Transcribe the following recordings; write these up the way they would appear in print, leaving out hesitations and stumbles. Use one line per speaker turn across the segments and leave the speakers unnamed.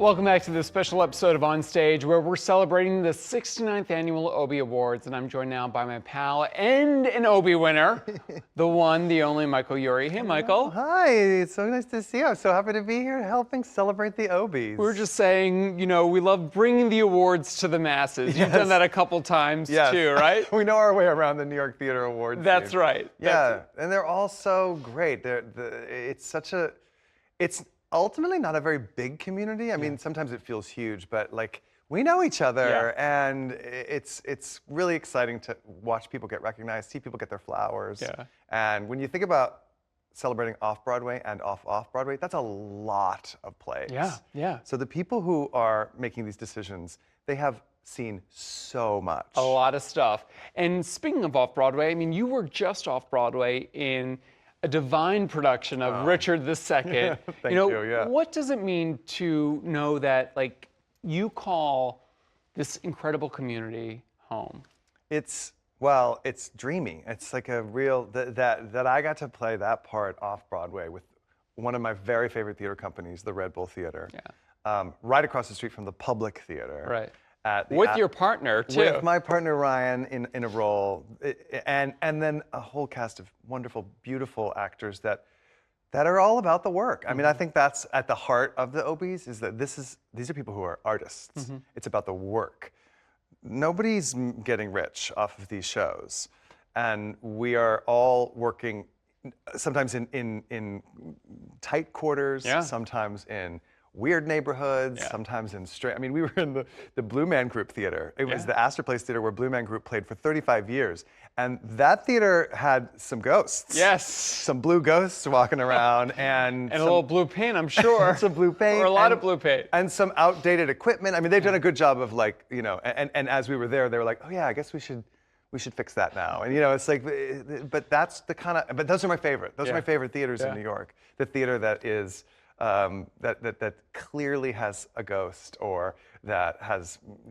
Welcome back to this special episode of On Stage, where we're celebrating the 69th annual Obie Awards, and I'm joined now by my pal and an Obie winner, the one, the only Michael Urie. Hey, Michael.
Hi, it's so nice to see you. I'm so happy to be here helping celebrate the Obies.
We were just saying, you know, we love bringing the awards to the masses. You've done that a couple times too, right?
We know our way around the New York Theater Awards.
That's right.
Yeah, and they're all so great. It's ultimately not a very big community. I mean, sometimes it feels huge, but like we know each other, and it's really exciting to watch people get recognized, see people get their flowers.
Yeah.
And when you think about celebrating off-Broadway and off-Broadway, that's a lot of plays.
Yeah, yeah.
So the people who are making these decisions, they have seen so much.
A lot of stuff. And speaking of off-Broadway, I mean, you were just off-Broadway in a divine production of Richard II.
Thank you, yeah.
What does it mean to know that, like, you call this incredible community home?
It's dreamy. It's like a real, that I got to play that part off-Broadway with one of my very favorite theater companies, the Red Bull Theater.
Yeah.
Right across the street from the Public Theater.
Right. With your partner, too.
With my partner, Ryan, in a role. And then a whole cast of wonderful, beautiful actors that are all about the work. I mean, I think that's at the heart of the Obies, is that these are people who are artists. It's about the work. Nobody's getting rich off of these shows. And we are all working sometimes in tight quarters, sometimes in weird neighborhoods, sometimes in straight. I mean, we were in the Blue Man Group Theater. It was the Astor Place Theater where Blue Man Group played for 35 years. And that theater had some ghosts.
Yes.
Some blue ghosts walking around and
a little blue paint, I'm sure.
Some blue paint.
Or a lot of blue paint.
And some outdated equipment. I mean, they've done a good job of, like, you know, and as we were there, they were like, oh yeah, I guess we should fix that now. And you know, it's like, but that's the kind of, but those are my favorite. Those are my favorite theaters in New York. The theater that is, that clearly has a ghost, or that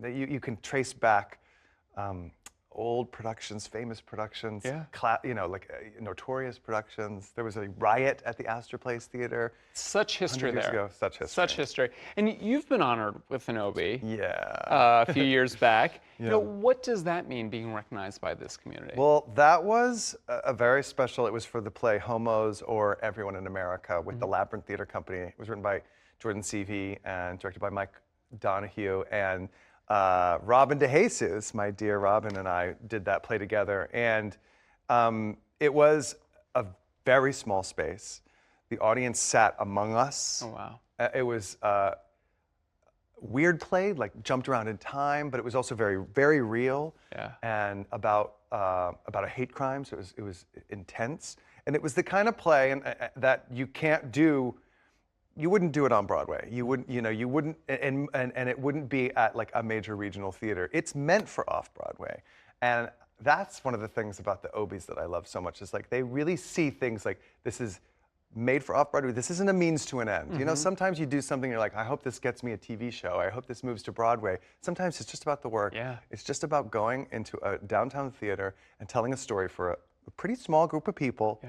you can trace back old productions, famous productions, you know, like notorious productions. There was a riot at the Astor Place Theater.
Such history there.
Ago. Such history.
Such history. And you've been honored with an Obie.
Yeah.
A few years back. You know, what does that mean, being recognized by this community?
Well, that was a very special. It was for the play Homos or Everyone in America with the Labyrinth Theater Company. It was written by Jordan Seavey and directed by Mike Donahue. And Robin DeJesus, my dear Robin, and I did that play together. And it was a very small space. The audience sat among us. Oh, wow. It was weird play, like jumped around in time, but it was also very, very real. Yeah. And about a hate crime, so it was intense. And it was the kind of play that you can't do. You wouldn't do it on Broadway. You wouldn't, you know, you wouldn't, and it wouldn't be at like a major regional theater. It's meant for off-Broadway. And that's one of the things about the Obies that I love so much, is like they really see things like, this is made for off-Broadway. This isn't a means to an end. You know, sometimes you do something, you're like, I hope this gets me a TV show. I hope this moves to Broadway. Sometimes it's just about the work. Yeah. It's just about going into a downtown theater and telling a story for a pretty small group of people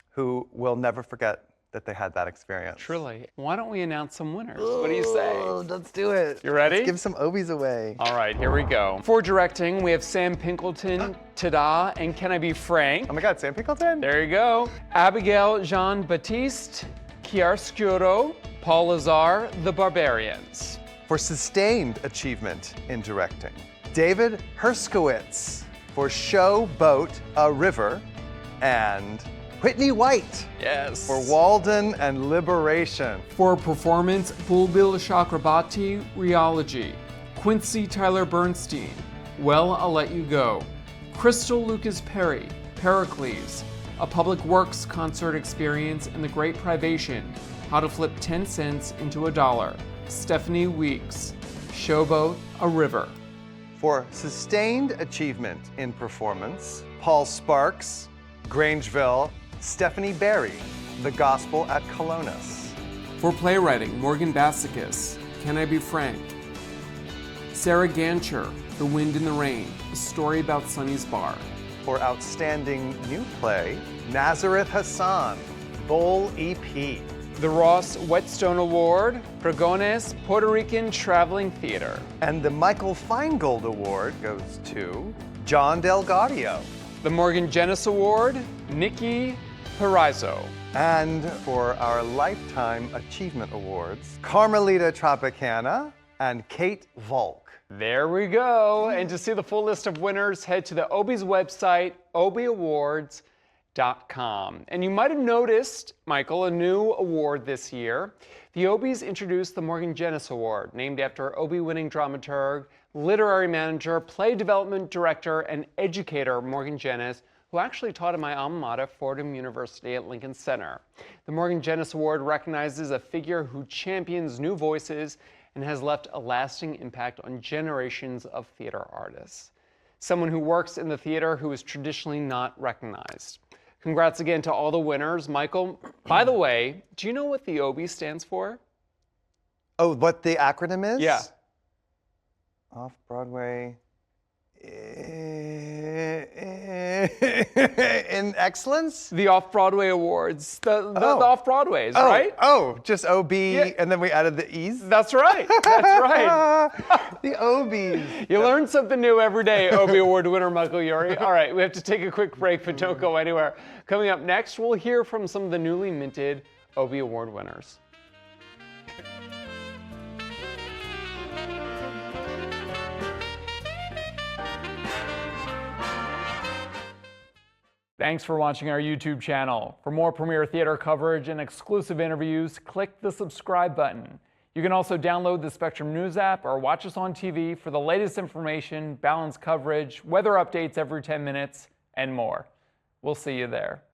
who will never forget that they had that experience.
Truly. Why don't we announce some winners? What do you say?
Let's do it.
You ready?
Let's give some Obies away.
All right, here we go. For directing, we have Sam Pinkleton, Ta-Da, and Can I Be Frank?
Oh my God, Sam Pinkleton?
There you go. Abigail Jean-Baptiste, Chiaroscuro, Paul Lazar, The Barbarians.
For sustained achievement in directing, David Herskowitz. For Show Boat, A River, and Whitney White.
Yes.
For Walden and Liberation.
For performance, Bulbil Chakrabarti, Rheology. Quincy Tyler Bernstein, Well, I'll Let You Go. Crystal Lucas Perry, Pericles, A Public Works Concert Experience and the Great Privation, How to Flip 10 cents into $1. Stephanie Weeks, Showboat, A River.
For sustained achievement in performance, Paul Sparks, Grangeville, Stephanie Barry, The Gospel at Colonus.
For playwriting, Morgan Bassicus, Can I Be Frank? Sarah Gancher, The Wind and the Rain, a story about Sonny's Bar.
For outstanding new play, Nazareth Hassan, Bowl EP.
The Ross Whetstone Award, Pregones Puerto Rican Traveling Theater.
And the Michael Feingold Award goes to John Del Gaudio.
The Morgan Genis Award, Nikki Perizzo.
And for our Lifetime Achievement Awards, Carmelita Tropicana and Kate Volk.
There we go. And to see the full list of winners, head to the Obie's website, obieawards.com. And you might have noticed, Michael, a new award this year. The Obies introduced the Morgan Genis Award, named after Obie-winning dramaturg, literary manager, play development director, and educator Morgan Genis, who actually taught at my alma mater, Fordham University at Lincoln Center. The Morgan Genis Award recognizes a figure who champions new voices and has left a lasting impact on generations of theater artists. Someone who works in the theater who is traditionally not recognized. Congrats again to all the winners. Michael, by the way, do you know what the Obie stands for?
Oh, what the acronym is?
Yeah.
Off-Broadway. In excellence?
The Off-Broadway Awards. The Off-Broadways, right?
Oh, just OB,
Yeah.
and then we added the E's?
That's right. That's right.
The Obies.
You learn something new every day, Obie Award winner Michael Urie. All right, we have to take a quick break, but don't go anywhere. Coming up next, we'll hear from some of the newly minted Obie Award winners. Thanks for watching our YouTube channel. For more premiere theater coverage and exclusive interviews, click the subscribe button. You can also download the Spectrum News app or watch us on TV for the latest information, balanced coverage, weather updates every 10 minutes, and more. We'll see you there.